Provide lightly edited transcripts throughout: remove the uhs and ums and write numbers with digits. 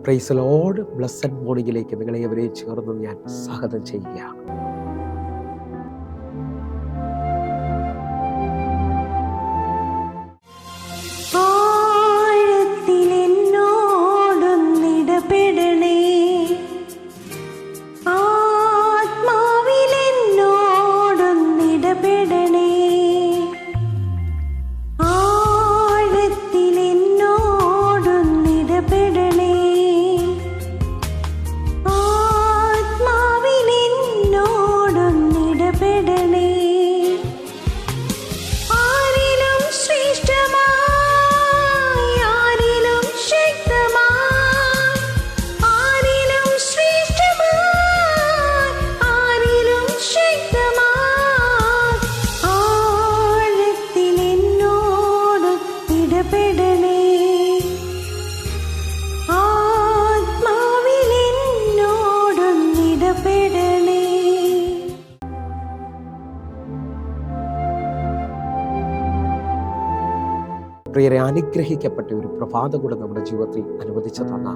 Praise Lord. Blessed മോർണിംഗിലേക്ക് നിങ്ങളെ എവരെയും ചേർന്ന് ഞാൻ സ്വാഗതം ചെയ്യുകയാണ്. പ്രിയരെ, അനുഗ്രഹിക്കപ്പെട്ട ഒരു പ്രഭാതം കൂടെ നമ്മുടെ ജീവിതത്തിൽ അനുവദിച്ചു തന്ന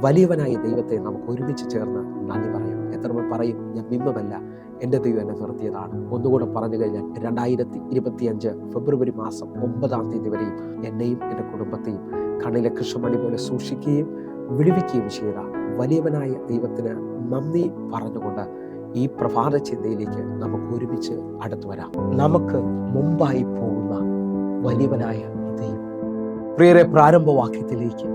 വലിയവനായ ദൈവത്തെ നമുക്ക് ഒരുമിച്ച് ചേർന്ന് നന്ദി പറയാം. എത്ര പറയും, ഞാൻ ബിംബമല്ല, എൻ്റെ ദൈവം എന്നെ നിർത്തിയതാണ്. ഒന്നുകൂടെ പറഞ്ഞു കഴിഞ്ഞാൽ 2025 ഫെബ്രുവരി മാസം 9 തീയതി വരെയും എന്നെയും എൻ്റെ കുടുംബത്തെയും കണ്ണിലെ കൃഷ്ണമണി പോലെ സൂക്ഷിക്കുകയും വിടുവിക്കുകയും ചെയ്ത വലിയവനായ ദൈവത്തിന് നന്ദി പറഞ്ഞുകൊണ്ട് ഈ പ്രഭാത ചിന്തയിലേക്ക് നമുക്ക് ഒരുമിച്ച് അടുത്തു വരാം. നമുക്ക് മുമ്പായി പോകുന്ന വലിയവനായ ദൈവം. പ്രിയരെ, പ്രാരംഭവാക്യത്തിലേക്ക്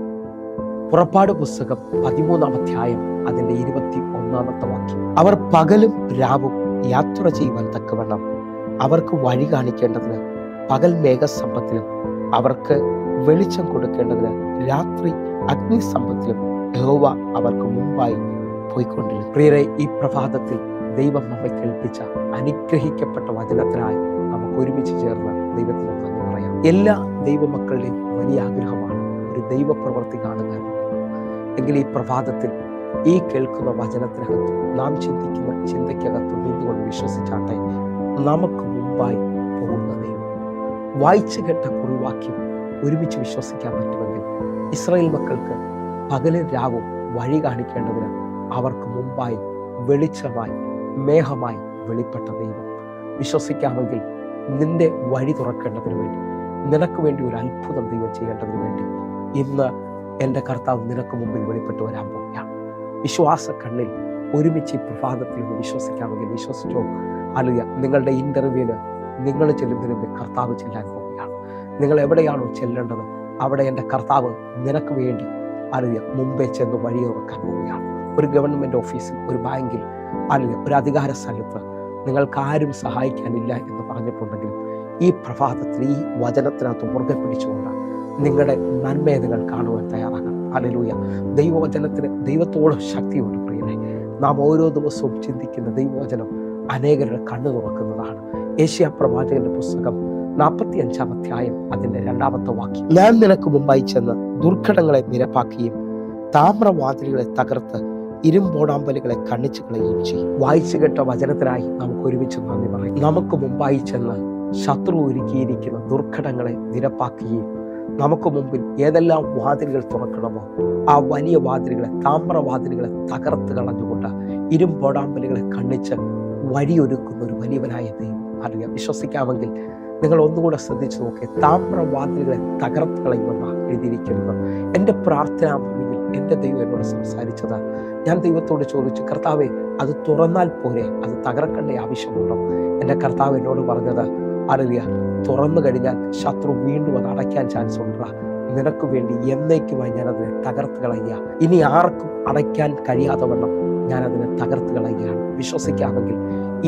പുറപ്പാട് പുസ്തകം 13-ാം അധ്യായം അതിന്റെ 21-ാമത്തെ വാക്യം. അവർ പകലും രാവും യാത്ര ചെയ്യുവാൻ തക്കവണ്ണം അവർക്ക് വഴി കാണിക്കേണ്ടതിന് പകൽ മേഘസമ്പത്തിലും അവർക്ക് വെളിച്ചം കൊടുക്കേണ്ടതിന് രാത്രി അഗ്നിസമ്പത്തിലും യഹോവ അവർക്ക് മുമ്പായി പോയിക്കൊണ്ടിരുന്നു. പ്രിയരെ, ഈ പ്രഭാതത്തിൽ ദൈവം നമ്മെ കേൾപ്പിച്ച അനുഗ്രഹിക്കപ്പെട്ട വചനത്തിനായി നമുക്ക് ഒരുമിച്ച് ചേർന്ന് ദൈവത്തിന് നന്ദി പറയാം. എല്ലാ ദൈവമക്കളുടെയും വലിയ ആഗ്രഹമാണ് ഒരു ദൈവപ്രവൃത്തി കാണുക എന്നുള്ളത്. എങ്കിൽ ഈ പ്രഭാതത്തിൽ ഈ കേൾക്കുന്ന വചനത്തിനകത്തും നാം ചിന്തിക്കുന്ന ചിന്തയ്ക്കകത്തും നിന്നുകൊണ്ട് വിശ്വസിച്ചാട്ടെ, നമുക്ക് മുമ്പായി പോകുന്ന ദൈവം. വായിച്ചു കേട്ട കുറിവാക്യം ഒരുമിച്ച് വിശ്വസിക്കാൻ പറ്റുമെങ്കിൽ ഇസ്രായേൽ മക്കൾക്ക് പകലും രാവും വഴി കാണിക്കേണ്ടതിന് അവർക്ക് മുമ്പായി വെളിച്ചമായി മേഘമായി വെളിപ്പെട്ട ദൈവം. വിശ്വസിക്കാമെങ്കിൽ നിന്റെ വഴി തുറക്കേണ്ടതിന് വേണ്ടി, നിനക്ക് വേണ്ടി ഒരു അത്ഭുതം ദൈവം ചെയ്യേണ്ടതിന് വേണ്ടി ഇന്ന് എൻ്റെ കർത്താവ് നിനക്ക് മുമ്പിൽ വെളിപ്പെട്ട് വരാൻ പോവുകയാണ്. വിശ്വാസ കണ്ണിൽ ഒരുമിച്ച് ഈ പ്രഭാതത്തിൽ ഒന്ന് വിശ്വസിക്കാമെങ്കിൽ വിശ്വസിച്ചോ. അല്ലെങ്കിൽ നിങ്ങളുടെ ഇന്റർവ്യൂവിന് നിങ്ങൾ ചെല്ലുന്നതിന് മുമ്പ് കർത്താവ് ചെല്ലാൻ പോവുകയാണ്. നിങ്ങൾ എവിടെയാണോ ചെല്ലേണ്ടത് അവിടെ എൻ്റെ കർത്താവ് നിനക്ക് വേണ്ടി മുമ്പേ ചെന്ന് വഴി തുറക്കാൻ പോവുകയാണ്. ഒരു ഗവൺമെൻറ് ഓഫീസിൽ, ഒരു ബാങ്കിൽ, അല്ലെങ്കിൽ ഒരു അധികാര സ്ഥലത്ത് നിങ്ങൾക്ക് ആരും സഹായിക്കാനില്ല എന്ന് പറഞ്ഞിട്ടുണ്ടെങ്കിലും ഈ പ്രഭാതത്തിൽ ഈ വചനത്തിനകത്ത് മുറുകെ പിടിച്ചുകൊണ്ട് നിങ്ങളുടെ നന്മേതകൾ കാണുവാൻ തയ്യാറാകണം. ഹല്ലേലൂയ. ദൈവവചനത്തിന് ദൈവത്തോട് ശക്തിയുണ്ട് പ്രിയരെ. നാം ഓരോ ദിവസവും ചിന്തിക്കുന്ന ദൈവവചനം അനേകരുടെ കണ്ണു തുറക്കുന്നതാണ്. യെശയ്യാ പ്രവാചകന്റെ പുസ്തകം 45-ാം അധ്യായം അതിന്റെ 2-ാമത്തെ വാക്യം. ഞാൻ നിനക്ക് മുമ്പായി ചെന്ന് ദുർഘടങ്ങളെ നിരപ്പാക്കുകയും താമ്രവാതിലുകളെ തകർത്ത് ഇരുമ്പോടാമ്പലുകളെ കണ്ണിച്ചു കളയുകയും ചെയ്യും. വായിച്ചു കേട്ട വചനത്തിനായി നമുക്ക് ഒരുമിച്ച് നന്ദി പറയും. നമുക്ക് മുമ്പായി ചെന്ന് ശത്രു ഒരുക്കിയിരിക്കുന്ന ദുർഘടങ്ങളെ നിരപ്പാക്കുകയും നമുക്ക് മുമ്പിൽ ഏതെല്ലാം വാതിലുകൾ തുറക്കണമോ ആ വലിയ വാതിലുകളെ, താമ്രവാതിലുകളെ തകർത്ത് കളഞ്ഞുകൊണ്ട് ഇരുമ്പോടാമ്പലുകളെ കണ്ണിച്ച് വഴിയൊരുക്കുന്ന ഒരു വലിയവനായ ദൈവം. അറിയാം, വിശ്വസിക്കാമെങ്കിൽ നിങ്ങൾ ഒന്നുകൂടെ ശ്രദ്ധിച്ചു നോക്കി. താമ്രവാതിലുകളെ തകർത്ത് കളയുമെന്നാണ് എഴുതിയിരിക്കുന്നത്. എൻ്റെ പ്രാർത്ഥനാ ഭൂമിയിൽ എൻ്റെ ദൈവം എന്നോട് സംസാരിച്ചത്. ഞാൻ ദൈവത്തോട് ചോദിച്ചു, കർത്താവേ, അത് തുറന്നാൽ പോരെ, അത് തകർക്കേണ്ട ആവശ്യമുണ്ടോ? എൻ്റെ കർത്താവ് എന്നോട് പറഞ്ഞത്, അറിയ തുറന്നു കഴിഞ്ഞാൽ ശത്രു വീണ്ടും അത് അടയ്ക്കാൻ ചാൻസ് ഉണ്ടാ. നിനക്ക് വേണ്ടി എന്നേക്കുമായി ഞാനതിനെ തകർത്ത് കളയുക. ഇനി ആർക്കും അടയ്ക്കാൻ കഴിയാതെ വണ്ണം ഞാനതിനെ തകർത്ത് കളയുകയാണ്. വിശ്വസിക്കാമെങ്കിൽ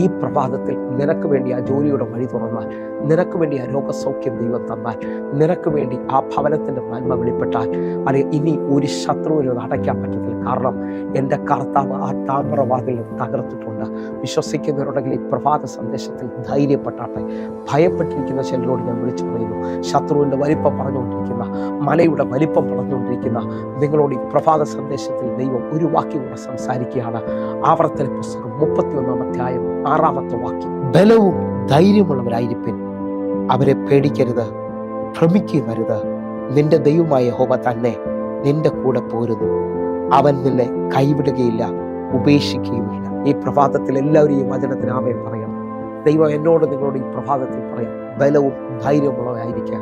ഈ പ്രഭാതത്തിൽ നിനക്ക് വേണ്ടി ആ ജോലിയുടെ വഴി തുറന്നാൽ, നിനക്ക് വേണ്ടി ആ രോഗസൗഖ്യം ദൈവം തന്നാൽ, നിനക്ക് വേണ്ടി ആ ഭവനത്തിൻ്റെ നന്മ വെളിപ്പെട്ടാൽ, അല്ലെങ്കിൽ ഇനി ഒരു ശത്രുവിനും അടയ്ക്കാൻ പറ്റത്തില്ല. കാരണം എൻ്റെ കർത്താവ് ആ താമ്രവാതിൽ തകർത്തിട്ടുണ്ട്. വിശ്വസിക്കുന്നവരുണ്ടെങ്കിൽ ഈ പ്രഭാത സന്ദേശത്തിൽ ധൈര്യപ്പെട്ടാട്ടെ. ഭയപ്പെട്ടിരിക്കുന്ന ചിലരോട് ഞാൻ വിളിച്ചു പറയുന്നു, ശത്രുവിൻ്റെ വലിപ്പം പറഞ്ഞുകൊണ്ടിരിക്കുന്ന, മലയുടെ വലിപ്പം പറഞ്ഞുകൊണ്ടിരിക്കുന്ന നിങ്ങളോട് ഈ പ്രഭാത സന്ദേശത്തിൽ ദൈവം ഒരു വാക്യം കൂടെ സംസാരിക്കുകയാണ്. ആവർത്തന പുസ്തകം 31-ാം അധ്യായം 6-ാമത്തെ വാക്യം. ബലവും ധൈര്യമുള്ളവരായിരിപ്പിൻ, അവരെ പേടിക്കരുത്, ഭ്രമിക്കുകയും അരുത്. നിന്റെ ദൈവമായ യഹോവ തന്നെ നിന്റെ കൂടെ പോരുന്നു. അവൻ നിന്നെ കൈവിടുകയില്ല, ഉപേക്ഷിക്കുകയുമില്ല. ഈ പ്രഭാതത്തിൽ എല്ലാവരും ഈ വചനത്തിന് ആമേൻ പറയണം. ദൈവം എന്നോട് നിങ്ങളോട് ഈ പ്രഭാതത്തിൽ പറയാം, ബലവും ധൈര്യമുള്ളവരായിരിക്കുക.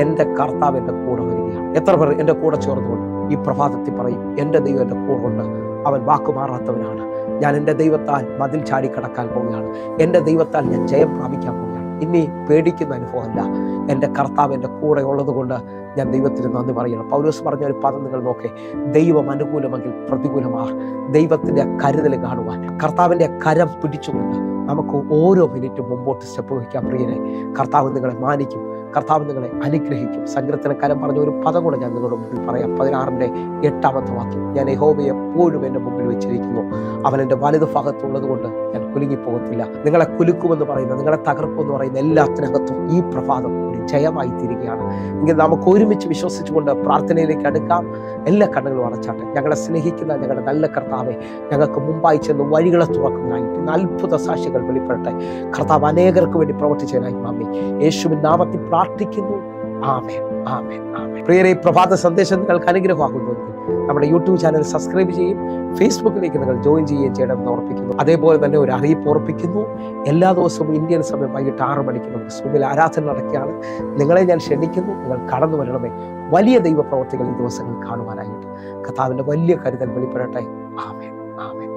എൻ്റെ കർത്താവ് എൻ്റെ കൂടെ വരികയാണ്. എത്ര പേർ എൻ്റെ കൂടെ ചേർന്നുകൊണ്ട് ഈ പ്രഭാതത്തിൽ പറയും, എൻ്റെ ദൈവം എൻ്റെ കൂടെ ഉണ്ട്, അവൻ വാക്കുമാറാത്തവനാണ്. ഞാൻ എൻ്റെ ദൈവത്താൽ മതിൽ ചാടി കടക്കാൻ പോവുകയാണ്. എൻ്റെ ദൈവത്താൽ ഞാൻ ജയം പ്രാപിക്കാൻ പോവുകയാണ്. ഇനി പേടിക്കുന്ന അനുഭവമല്ല, എൻ്റെ കർത്താവ് എൻ്റെ കൂടെ ഉള്ളത് കൊണ്ട് ഞാൻ ദൈവത്തിന് നന്ദി പറയണം. പൗലോസ് പറഞ്ഞ ഒരു പദം നിങ്ങൾ നോക്കേ, ദൈവം അനുകൂലമെങ്കിൽ പ്രതികൂലമാ. ദൈവത്തിൻ്റെ കരുതൽ കാണുവാൻ, കർത്താവിൻ്റെ കരം പിടിച്ചുകൊണ്ട് നമുക്ക് ഓരോ മിനിറ്റും മുമ്പോട്ട് സ്റ്റെപ്പ് വയ്ക്കാം. പ്രിയരെ, കർത്താവ് നിങ്ങളെ മാനിക്കും, കർത്താവ് നിങ്ങളെ അനുഗ്രഹിക്കും. സങ്കീർത്തന കരം പറഞ്ഞ ഒരു പദം കൂടെ ഞാൻ നിങ്ങളുടെ മുമ്പിൽ പറയാം. 16-8 വാക്യം, ഞാൻ യഹോവയെ എപ്പോഴും എൻ്റെ മുമ്പിൽ വെച്ചിരിക്കുന്നു, അവൻ എൻ്റെ വലതു ഭാഗത്തുള്ളത് കൊണ്ട് ഞാൻ കുലുങ്ങിപ്പോകത്തില്ല. നിങ്ങളെ കുലുക്കുമെന്ന് പറയുന്ന, നിങ്ങളെ തകർക്കുമെന്ന് പറയുന്ന എല്ലാത്തിനകത്തും ഈ പ്രഭാതം ഒരു ജയമായി തീരുകയാണ്. എങ്കിൽ നമുക്ക് ഒരുമിച്ച് വിശ്വസിച്ചുകൊണ്ട് പ്രാർത്ഥനയിലേക്ക് അടുക്കാം. എല്ലാ കണ്ണുകളും അടച്ചാട്ടെ. ഞങ്ങളെ സ്നേഹിക്കുന്ന ഞങ്ങളുടെ നല്ല കർത്താവെ, ഞങ്ങൾക്ക് മുമ്പായി ചെന്ന് വഴികളെ തുറക്കുന്നതിനായിട്ട് ഇന്ന് അത്ഭുത സാക്ഷികൾ വെളിപ്പെടട്ടെ. കർത്താവ് അനേകർക്ക് വേണ്ടി പ്രവർത്തിച്ചതിനായി മാമി യേശുവിൻ നാമത്തിൽ പ്രാർത്ഥിക്കുന്നു. ആമേൻ, ആമേൻ, ആമേൻ. പ്രിയരെ, പ്രഭാത സന്ദേശം നിങ്ങൾക്ക് അനുഗ്രഹമാകുന്നുവെങ്കിൽ നമ്മുടെ യൂട്യൂബ് ചാനൽ സബ്സ്ക്രൈബ് ചെയ്യും, ഫേസ്ബുക്കിലേക്ക് നിങ്ങൾ ജോയിൻ ചെയ്യുകയും ചെയ്യണമെന്ന് ഓർപ്പിക്കുന്നു. അതേപോലെ തന്നെ ഒരു അറിയിപ്പ് ഓർപ്പിക്കുന്നു. എല്ലാ ദിവസവും ഇന്ത്യൻ സമയം വൈകിട്ട് 6 മണിക്ക് നമുക്ക് സൂമിൽ ആരാധന നടക്കുകയാണ്. നിങ്ങളെ ഞാൻ ക്ഷണിക്കുന്നു, നിങ്ങൾ കടന്നു വരണമേ. വലിയ ദൈവ പ്രവർത്തികൾ ഈ ദിവസങ്ങൾ കാണുവാനായിട്ട്. കർത്താവിൻ്റെ വലിയ കരുതൽ വെളിപ്പെടട്ടെ. ആമേൻ, ആമേൻ.